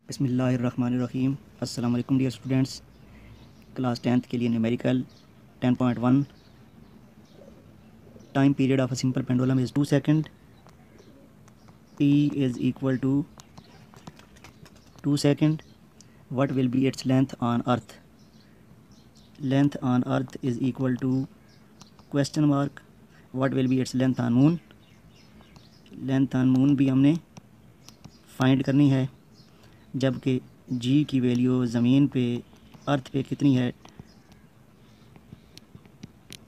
बिस्मिल्लाहिर्रहमानिर्रहीम। अस्सलाम वालेकुम डियर स्टूडेंट्स। क्लास 10th के लिए numerical 10.1 time period of a simple pendulum is 2 second. t is equal to 2 second. What will be its length on earth? Length on earth is equal to question mark. What will be its length on moon? Length on moon भी हमने find करनी है, जबकि जी की value ज़मीन पे अर्थ पे कितनी है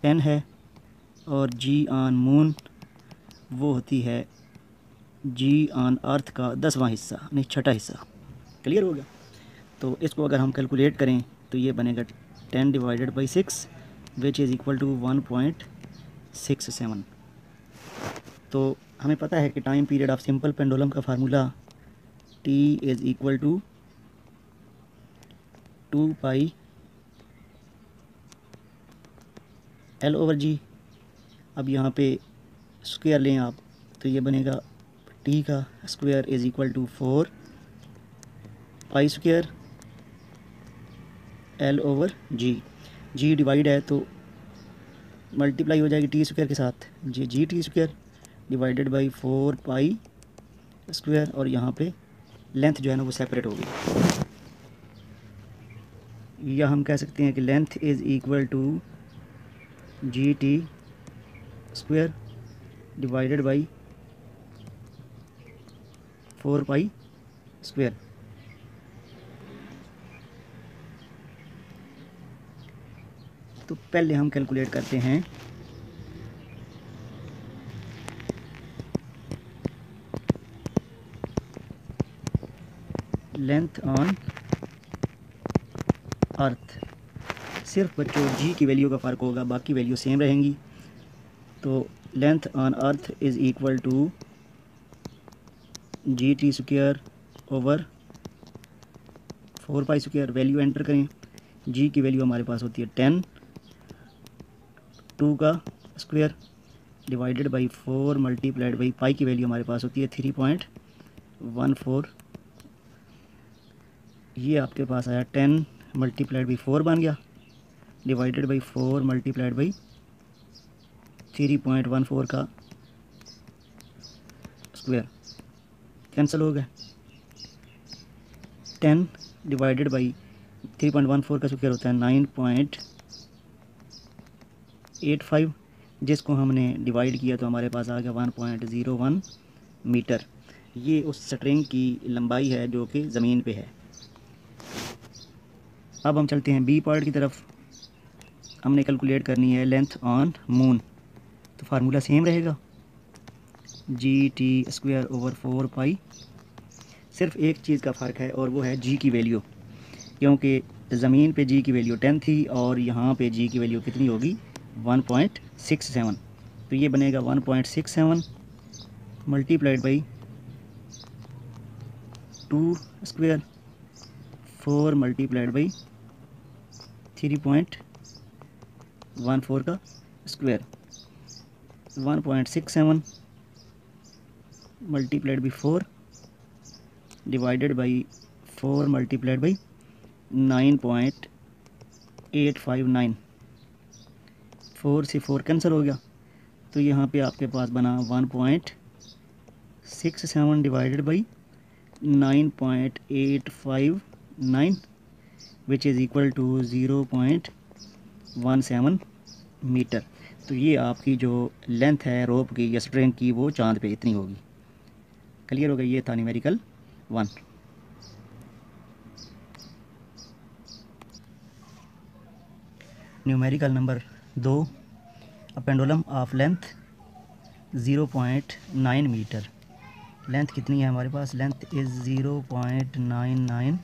10 है, और जी ऑन मून वो होती है जी ऑन अर्थ का 10वां हिस्सा, नहीं छठा हिस्सा। क्लियर हो गया? तो इसको अगर हम कैलकुलेट करें तो ये बनेगा 10 divided by 6 which is equal to 1.67। तो हमें पता है कि time period of simple pendulum का formula t is equal to 2 pi L over G. अब यहाँ पे स्क्वायर लें आप तो ये बनेगा t का square is equal to 4 pi square L over G. G divide है तो मल्टीप्लाई हो जाएगी टी स्क्वायर के साथ, G T square divided by 4 pi square, और यहाँ पे लेंथ जो है ना वो सेपरेट होगी, या हम कह सकते हैं कि length is equal to G T square divided by 4 pi square. तो पहले हम कैलकुलेट करते हैं लेंथ ऑन अर्थ। सिर्फ बच्चों जी की वैल्यू का फ़र्क होगा, बाकी वैल्यू सेम रहेंगी। तो length on earth is equal to G T square over 4 pi square. Value enter करें। जी की वैल्यू हमारे पास होती है 10, 2 का square divided by 4 multiplied by pi की वैल्यू हमारे पास होती है 3.14। ये आपके पास आया 10 मल्टीप्लाइड बाई 4 बन गया, डिवाइडेड बाई 4 मल्टीप्लाइड बाई 3.14 का स्क्वायर कैंसिल हो गया। 10 डिवाइडेड बाई 3.14 का स्क्वायर होता है 9.85, जिसको हमने डिवाइड किया तो हमारे पास आ गया 1.01 मीटर। ये उस स्ट्रिंग की लंबाई है जो कि ज़मीन पे है। अब हम चलते हैं बी पार्ट की तरफ। हमने कैलकुलेट करनी है लेंथ ऑन मून। तो फार्मूला सेम रहेगा, जी टी स्क्वायर ओवर 4 पाई। सिर्फ एक चीज़ का फ़र्क है और वो है जी की वैल्यू, क्योंकि ज़मीन पे जी की वैल्यू 10 थी और यहाँ पे जी की वैल्यू कितनी होगी 1.67। तो ये बनेगा 1.67 multiplied by 2 square 4 multiplied by 3.14 का square 1.67 multiplied by 4 divided by 4 multiplied by 9.859। 4 से 4 कैंसिल हो गया, तो यहाँ पे आपके पास बना 1.67 divided by 9.859 which is equal to 0.17 metre. तो ये आपकी जो लेंथ है रोप की या स्ट्रिंग की वो चांद पे इतनी होगी। क्लियर हो गया? ये था numerical 1। Numerical number 2, a pendulum of length 0.9 metre. Length कितनी है हमारे पास? Length is 0.99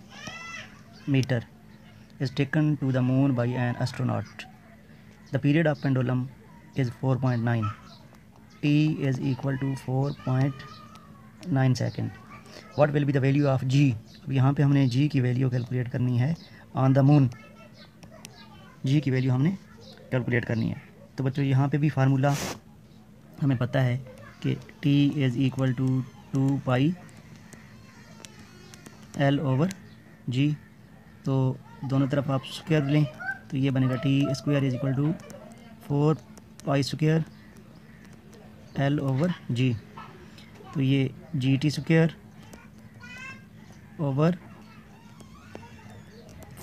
metre is taken to the moon by an astronaut. The period of pendulum is 4.9. T is equal to 4.9 second. What will be the value of G? अब यहाँ पे हमने G की value calculate करनी है on the moon. G की value हमने calculate करनी है। तो बच्चों यहाँ पे भी फार्मूला हमें पता है कि T is equal to 2 pi L over G. तो दोनों तरफ आप स्क्वायर लें तो ये बनेगा T square is equal to 4 pi square L over G. तो ये G T square over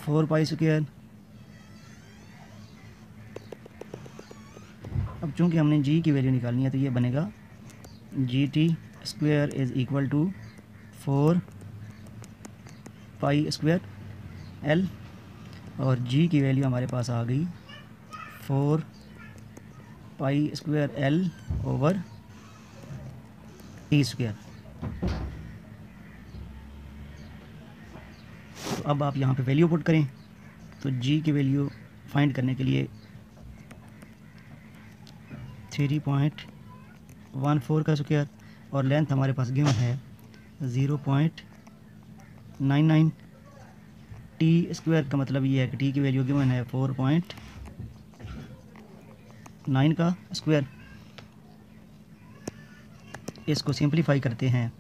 4 pi square. अब चूंकि हमने जी की वैल्यू निकालनी है तो ये बनेगा G T square is equal to 4 pi square L, और जी की वैल्यू हमारे पास आ गई 4 pi square L over T square. तो अब आप यहाँ पे वैल्यू पुट करें तो जी की वैल्यू फाइंड करने के लिए 3.14 का स्क्वायर और लेंथ हमारे पास गिवन है 0.99। टी स्क्वायर का मतलब ये है कि टी की वैल्यू गिवन है 4.9 का स्क्वायर। इसको सिंप्लीफाई करते हैं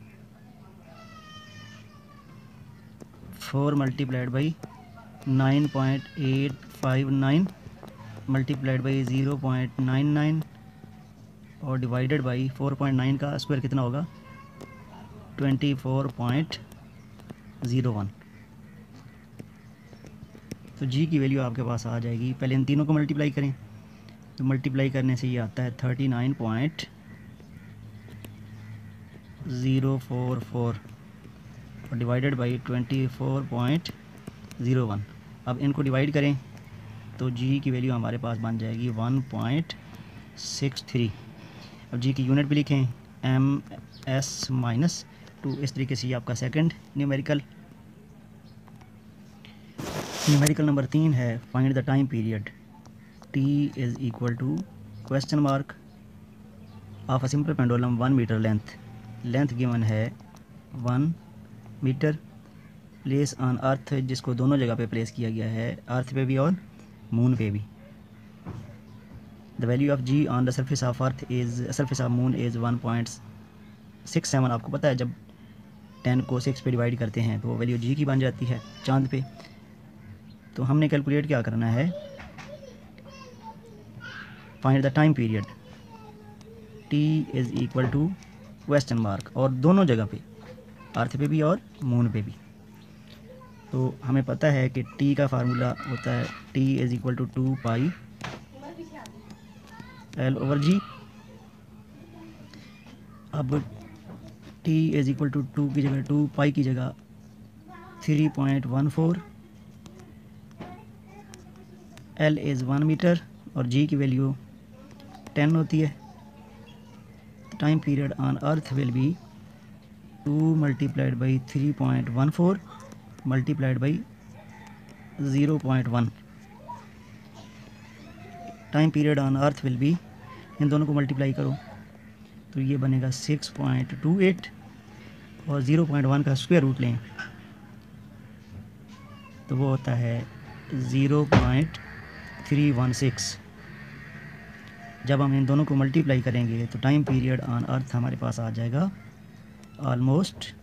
4 मल्टीप्लाइड बाई 9.859 मल्टीप्लाइड बाई 0.99 और डिवाइडेड बाई 4.9 का स्क्वायर कितना होगा 24.01। तो जी की वैल्यू आपके पास आ जाएगी। पहले इन तीनों को मल्टीप्लाई करें तो मल्टीप्लाई करने से ये आता है 39.044 और डिवाइडेड बाई 24.01। अब इनको डिवाइड करें तो जी की वैल्यू हमारे पास बन जाएगी 1.63। अब जी की यूनिट भी लिखें एम एस माइनस 2। इस तरीके से ये आपका सेकंड न्यूमेरिकल नंबर 3 है। Find the time period T is equal to question mark of a simple pendulum 1 metre length given है 1 मीटर प्लेस ऑन अर्थ, जिसको दोनों जगह पे प्लेस किया गया है, अर्थ पे भी और मून पे भी। The value of G on the surface of moon is 1.67। आपको पता है जब 10 को 6 पे डिवाइड करते हैं तो वो वैल्यू जी की बन जाती है चांद पे। तो हमने कैलकुलेट क्या करना है, find the time period T is equal to question mark, और दोनों जगह पे अर्थ पे भी और मून पे भी। तो हमें पता है कि टी का फार्मूला होता है T is equal to 2 pi L over G. अब टी इज़ इक्वल टू 2 की जगह 2 पाई की जगह 3.14, एल इज़ 1 मीटर और जी की वैल्यू 10 होती है। Time period on earth will be 2 multiplied by 3.14 multiplied by 0.1। Time period on earth will be, इन दोनों को मल्टीप्लाई करो तो ये बनेगा 6.28 और 0.1 का स्क्वायर रूट लें तो वो होता है 0.316। जब हम इन दोनों को मल्टीप्लाई करेंगे तो टाइम पीरियड ऑन अर्थ हमारे पास आ जाएगा ऑलमोस्ट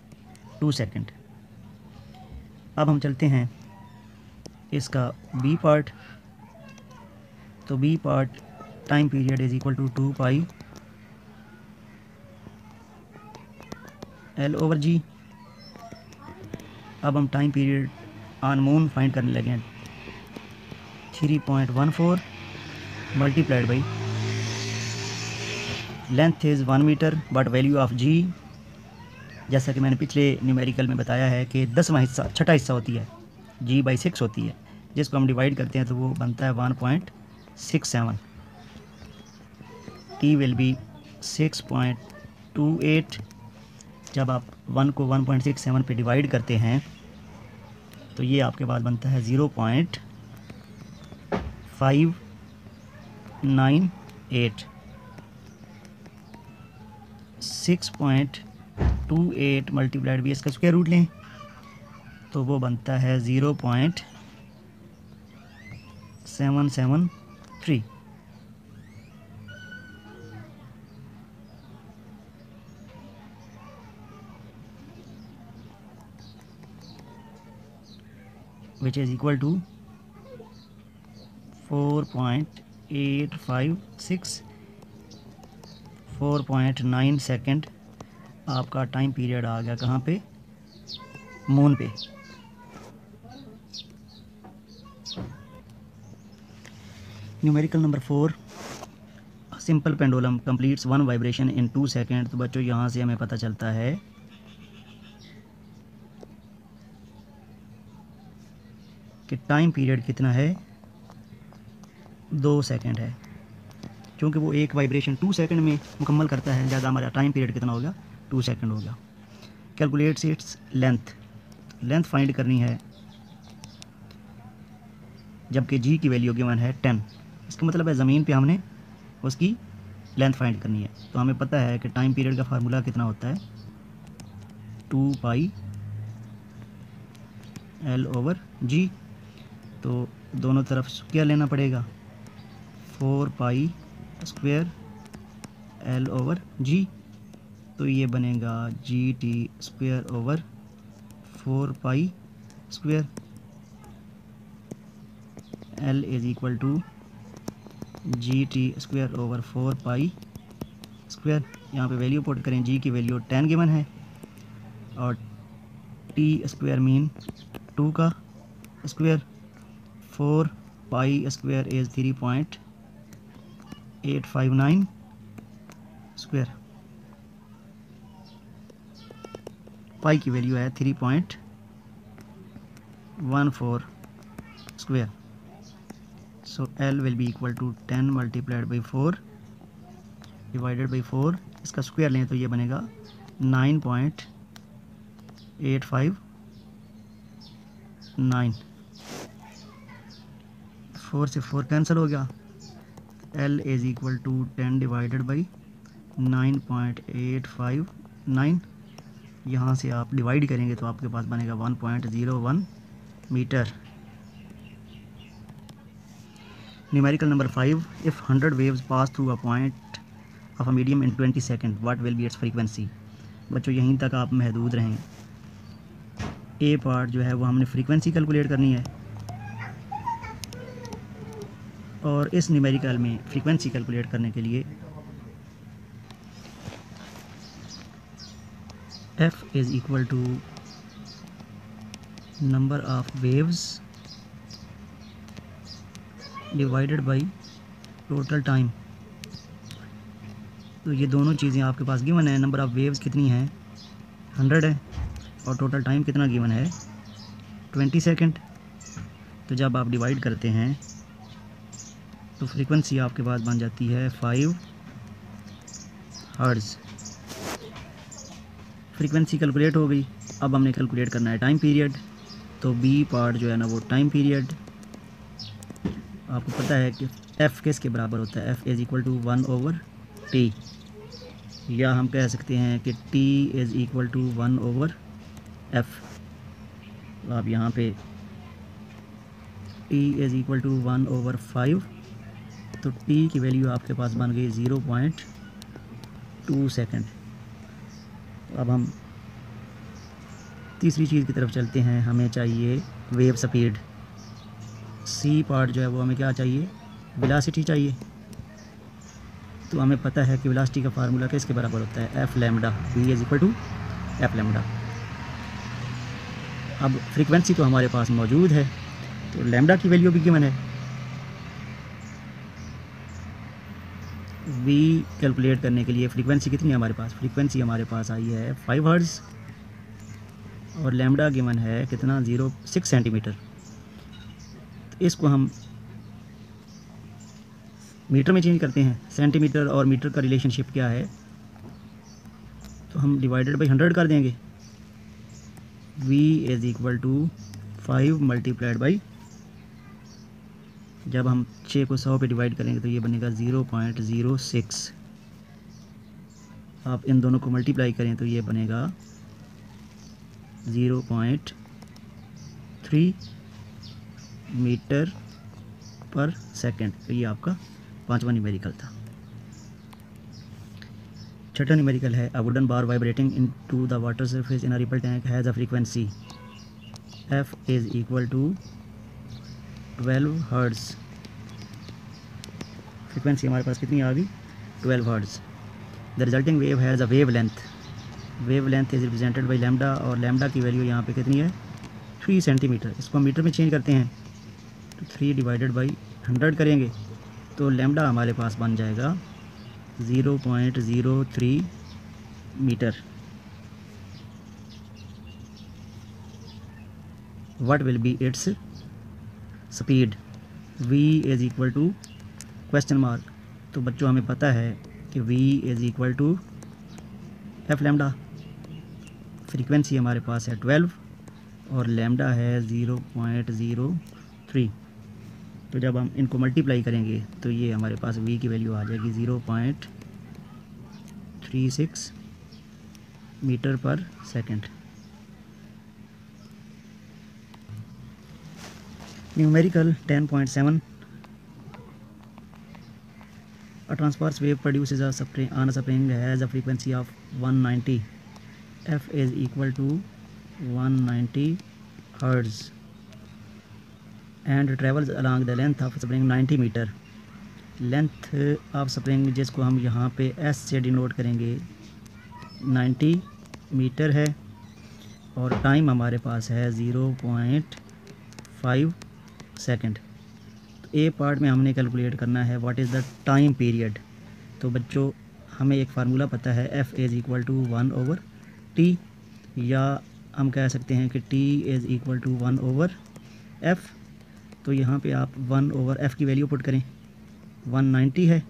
2 सेकेंड। अब हम चलते हैं इसका बी पार्ट। तो B part time period is equal to 2 pi L over G. अब हम time period on moon find करने लगे हैं 3.14 multiplied by length is 1 metre but value of G, जैसा कि मैंने पिछले न्यूमेरिकल में बताया है कि 10वां हिस्सा छठा हिस्सा होती है, जी बाई 6 होती है, जिसको हम डिवाइड करते हैं तो वो बनता है 1.67। T will be 6.28। जब आप 1 को 1.67 पे डिवाइड करते हैं तो ये आपके पास बनता है 0.598। 6.28 मल्टीप्लाइड भी इसका स्क्वायर रूट लें तो वो बनता है 0.773। which is equal to 4.856 4.9 second आपका टाइम पीरियड आ गया कहाँ पे, मून पे। Numerical number 4, simple pendulum completes 1 vibration in 2 second. तो बच्चों यहाँ से हमें पता चलता है कि टाइम पीरियड कितना है, 2 सेकेंड है। क्योंकि वो एक वाइब्रेशन 2 सेकेंड में मुकम्मल करता है, ज़्यादा हमारा टाइम पीरियड कितना होगा, 2 सेकेंड होगा। कैलकुलेट्स इट्स लेंथ फाइंड करनी है जबकि जी की वैल्यू गिवन है 10। इसका मतलब है ज़मीन पे हमने उसकी लेंथ फाइंड करनी है। तो हमें पता है कि टाइम पीरियड का फार्मूला कितना होता है, 2 पाई L/G। तो दोनों तरफ स्क्वायर लेना पड़ेगा, 4 पाई स्क्वायर L/G। तो ये बनेगा GT²/4 pi square. L is equal to GT²/4 pi square. यहाँ पे वैल्यू पुट करें, G की वैल्यू 10 गिवन है और T स्क्वायर मीन 2 का square, 4 pi square is 3.859 square. Pi की वैल्यू है 3.14 square. So L will be equal to 10 multiplied by 4 divided by 4। इसका स्क्वायर लें तो ये बनेगा 9.859। 4 से 4 कैंसिल हो गया। L is equal to 10 divided by 9.859। यहाँ से आप डिवाइड करेंगे तो आपके पास बनेगा 1.01 metre. Numerical number 5, if 100 waves pass through a point of a medium in 20 seconds, what will be its frequency? बच्चों यहीं तक आप महदूद रहें। ए पार्ट जो है वो हमने फ्रीक्वेंसी कैलकुलेट करनी है और इस न्यूमेरिकल में फ्रीक्वेंसी कैलकुलेट करने के लिए F is equal to number of waves divided by total time. तो ये दोनों चीज़ें आपके पास गिवन है। नंबर ऑफ़ वेव्स कितनी हैं, 100 है, और टोटल टाइम कितना गिवन है, 20 सेकेंड। तो जब आप डिवाइड करते हैं तो फ्रीक्वेंसी आपके पास बन जाती है 5 हर्ट्ज़। फ्रीक्वेंसी कैलकुलेट हो गई। अब हमने कैलकुलेट करना है टाइम पीरियड। तो बी पार्ट जो है ना वो टाइम पीरियड, आपको पता है कि F किसके बराबर होता है, F is equal to 1/T, या हम कह सकते हैं कि T is equal to 1/F। तो आप यहाँ पे T इज़ इक्वल टू 1/5, तो T की वैल्यू आपके पास बन गई 0.2 सेकेंड। अब हम तीसरी चीज़ की तरफ चलते हैं। हमें चाहिए वेव स्पीड। सी पार्ट जो है वो हमें क्या चाहिए, वेलोसिटी चाहिए। तो हमें पता है कि वेलोसिटी का फार्मूला किसके बराबर होता है, F lambda. V is equal to F lambda. अब फ्रीक्वेंसी तो हमारे पास मौजूद है, तो लैम्डा की वैल्यू भी गिवन है। V कैलकुलेट करने के लिए फ्रीक्वेंसी कितनी है हमारे पास, फ्रीक्वेंसी हमारे पास आई है 5 हर्ट्ज़ और लैम्डा गिवन है कितना, 0.6 सेंटीमीटर। तो इसको हम मीटर में चेंज करते हैं। सेंटीमीटर और मीटर का रिलेशनशिप क्या है, तो हम डिवाइडेड बाई 100 कर देंगे। V is equal to 5 multiplied by, जब हम 6 को 100 पे डिवाइड करेंगे तो ये बनेगा 0.06। आप इन दोनों को मल्टीप्लाई करें तो ये बनेगा 0.3 मीटर पर सेकेंड। तो ये आपका 5वां न्यूमेरिकल था। छठा न्यूमेरिकल है, a wooden bar vibrating into the water surface in a ripple tank has a frequency. F is equal to 12 hertz. Frequency हमारे पास कितनी आ गई, 12 hertz. The resulting wave has a wavelength is represented by lambda, और lambda की value यहाँ पे कितनी है, 3 सेंटीमीटर। इसको हम मीटर में चेंज करते हैं तो 3 डिवाइडेड बाई 100 करेंगे तो लैम्डा हमारे पास बन जाएगा 0.03 metre. What will be its speed, v is equal to question mark. तो बच्चों हमें पता है कि v is equal to F lambda. Frequency हमारे पास है 12 और लैम्डा है 0.03। तो जब हम इनको मल्टीप्लाई करेंगे तो ये हमारे पास v की वैल्यू आ जाएगी 0.36 metre per second. Numerical 10.7 A transverse wave produces on a spring has a frequency of 190. F is equal to 190 hertz and travels along the length of spring 90 meter. Length of spring जिसको हम यहाँ पे S से denote करेंगे 90 metre है, और time हमारे पास है 0.5 सेकंड। ए पार्ट में हमने कैलकुलेट करना है what is the time period. तो बच्चों हमें एक फार्मूला पता है F is equal to 1/t, या हम कह सकते हैं कि t is equal to 1/f। तो यहाँ पे आप 1/f की वैल्यू पुट करें, 190 है।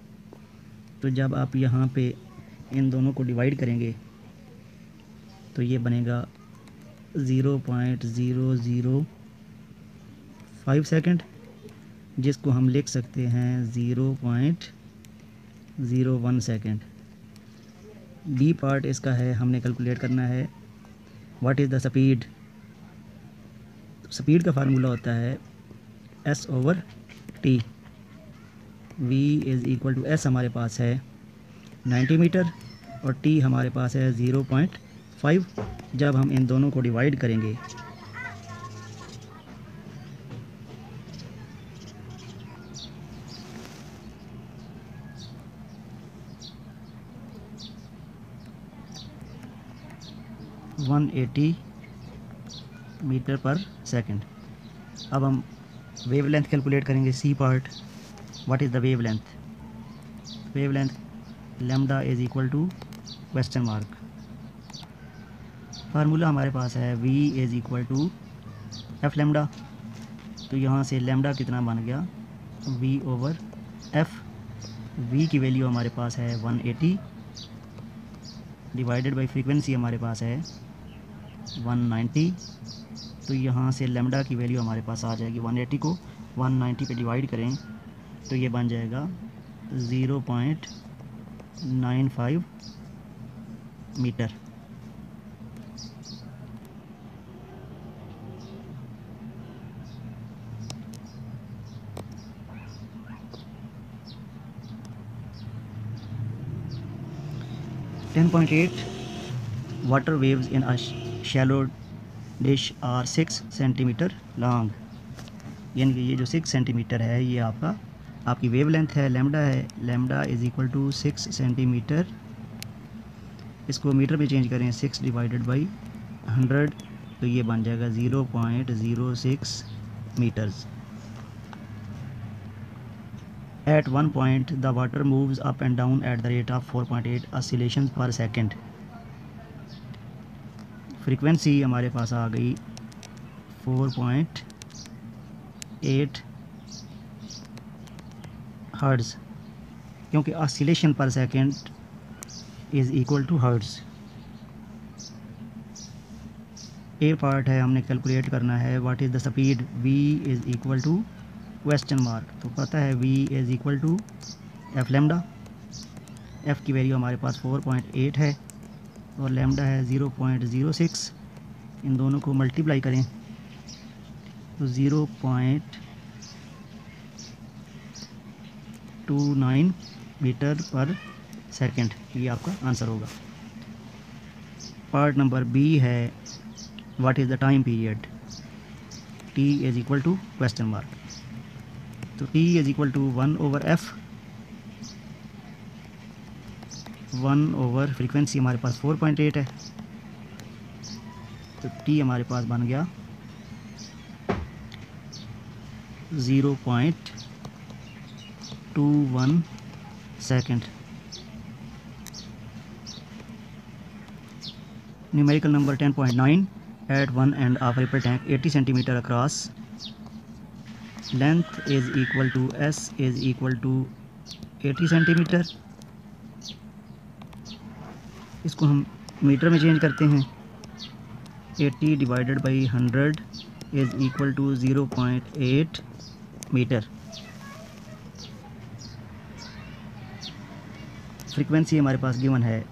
तो जब आप यहाँ पे इन दोनों को डिवाइड करेंगे तो ये बनेगा 0.005 सेकंड, जिसको हम लिख सकते हैं 0.01 सेकंड। बी पार्ट इसका है, हमने कैलकुलेट करना है what is the speed. Speed का फार्मूला होता है S/T। v is equal to S हमारे पास है 90 मीटर और t हमारे पास है 0.5। जब हम इन दोनों को डिवाइड करेंगे तो 180 मीटर पर सेकंड। अब हम वेव लेंथ कैलकुलेट करेंगे, C part. What is the wavelength, lambda is equal to question mark. Formula हमारे पास है v is equal to F lambda. तो यहाँ से लैम्डा कितना बन गया, v/f। v की वैल्यू हमारे पास है 180 डिवाइडेड बाई फ्रीक्वेंसी हमारे पास है 190। तो यहाँ से लैम्डा की वैल्यू हमारे पास आ जाएगी 180 को 190 पे डिवाइड करें तो ये बन जाएगा 0.95 metre. Water waves in a shallow dish are 6 centimetre long. यानी कि ये जो 6 सेंटीमीटर है ये आपकी वेव लेंथ है, लैम्डा है। Lambda is equal to 6 centimetre. इसको मीटर में चेंज करें 6 डिवाइडेड बाई 100 तो ये बन जाएगा 0.06 metres. At one point the water moves up and down at the rate of 4.8 oscillations per second। Frequency हमारे पास आ गई 4.8 हर्ट्ज़, क्योंकि oscillation per second is equal to hertz. A part है, हमने कैलकुलेट करना है what is the speed, v is equal to question mark. तो पता है v is equal to F lambda. f की वैल्यू हमारे पास 4.8 है और लैम्डा है 0.06। इन दोनों को मल्टीप्लाई करें तो 0.29 मीटर पर सेकंड, ये आपका आंसर होगा। पार्ट नंबर बी है what is the time period. T is equal to question mark. तो T is equal to 1/f, 1 over frequency हमारे पास 4.8 है, तो टी हमारे पास बन गया 0.21 second. Numerical number 10.9 at one end of ripple tank 80 centimeter across, length is equal to s is equal to 80 centimeter। इसको हम मीटर में चेंज करते हैं। 80 divided by 100 is equal to 0.8 metre. Frequency हमारे पास गिवन है,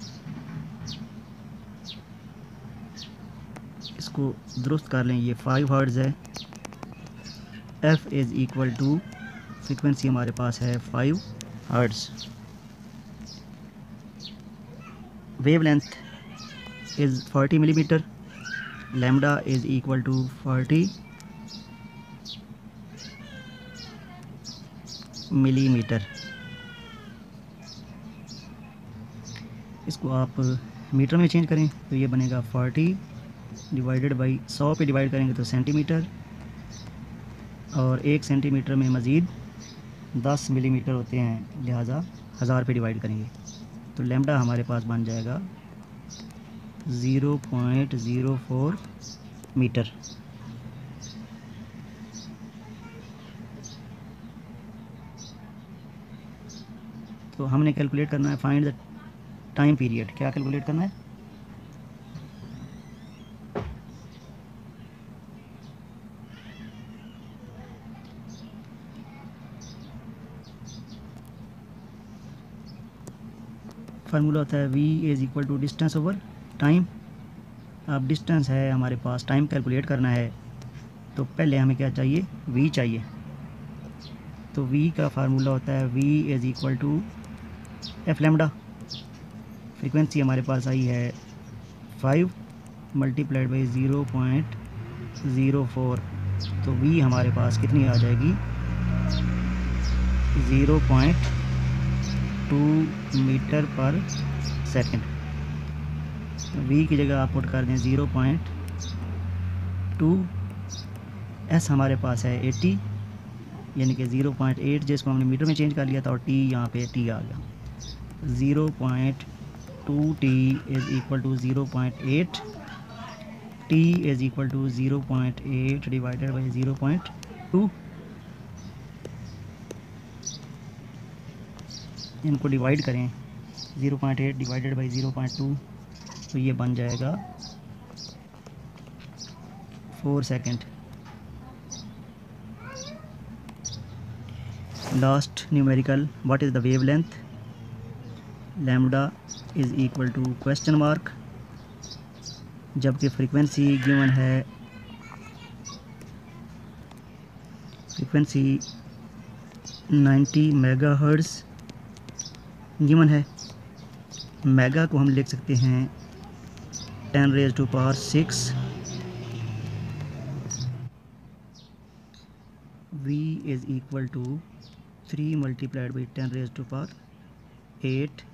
इसको दुरुस्त कर लें, ये 5 हर्ट्ज़ है। f is equal to frequency हमारे पास है 5 hertz. Wavelength is 40 millimetre, lambda is equal to 40 millimetre. इसको आप मीटर में चेंज करें तो ये बनेगा 40 डिवाइडेड बाई 100 पे डिवाइड करेंगे तो सेंटीमीटर, और 1 सेंटीमीटर में मज़ीद 10 मिलीमीटर होते हैं, लिहाजा 1000 पे डिवाइड करेंगे तो लैम्डा हमारे पास बन जाएगा 0.04 मीटर। तो हमने कैलकुलेट करना है फाइंड द टाइम पीरियड। क्या कैलकुलेट करना है? फार्मूला होता है v is equal to distance over time. अब डिस्टेंस है हमारे पास, टाइम कैलकुलेट करना है तो पहले हमें क्या चाहिए? v चाहिए। तो v का फार्मूला होता है v is equal to F lambda. Frequency हमारे पास आई है 5 मल्टीप्लाइड बाई 0.04, तो v हमारे पास कितनी आ जाएगी? 0.2 मीटर पर सेकंड। v की जगह आप पुट कर दें 0.2, s हमारे पास है 80 यानी कि 0.8, जिसको हमने मीटर में चेंज कर लिया था, और t यहाँ पे t आ गया। 0.2t is equal to 0.8, t is equal to 0.8 divided by 0.2। इनको डिवाइड करें, 0.8 डिवाइडेड बाई 0.2, तो ये बन जाएगा 4 second. Last numerical, what is the wavelength? Lambda is equal to question mark, जबकि फ्रीक्वेंसी गिवन है, फ्रीक्वेंसी 90 मेगाहर्ट्ज़ गिवन है। Mega को हम लिख सकते हैं 10⁻⁶। v is equal to 3 multiplied by 10⁸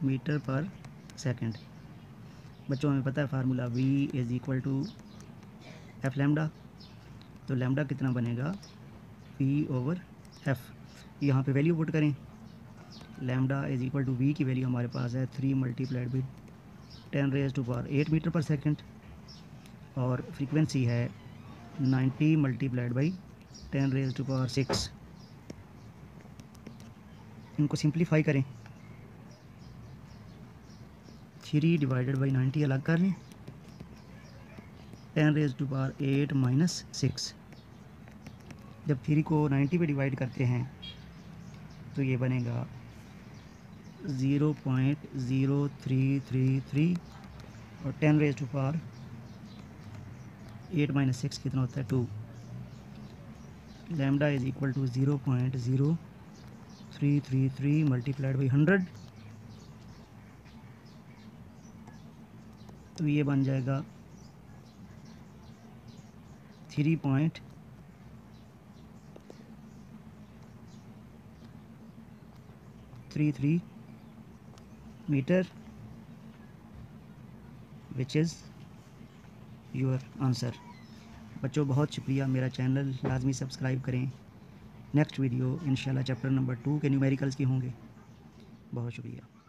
metre per second. बच्चों हमें पता है formula v is equal to F lambda, तो लैम्डा कितना बनेगा? v over f। यहाँ पे वैल्यू पुट करें, lambda is equal to v की वैल्यू हमारे पास है 3 multiplied by 10⁸ metre per second, और फ्रीक्वेंसी है 90 मल्टीप्लाइड बाई 10⁶। इनको सिंप्लीफाई करें, 3 डिवाइडेड बाई 90 अलग कर लें, 10⁸ माइनस 6। जब 3 को 90 पे डिवाइड करते हैं तो ये बनेगा 0.0333, और 10⁸ माइनस 6 कितना होता है? 2। Lambda is equal to 0.0333 multiplied by 100, तो ये बन जाएगा 3.3 633 metre, which is your answer. बच्चों बहुत शुक्रिया, मेरा चैनल लाजमी सब्सक्राइब करें। नेक्स्ट वीडियो इंशाल्लाह चैप्टर नंबर 2 के न्यूमेरिकल्स के होंगे। बहुत शुक्रिया।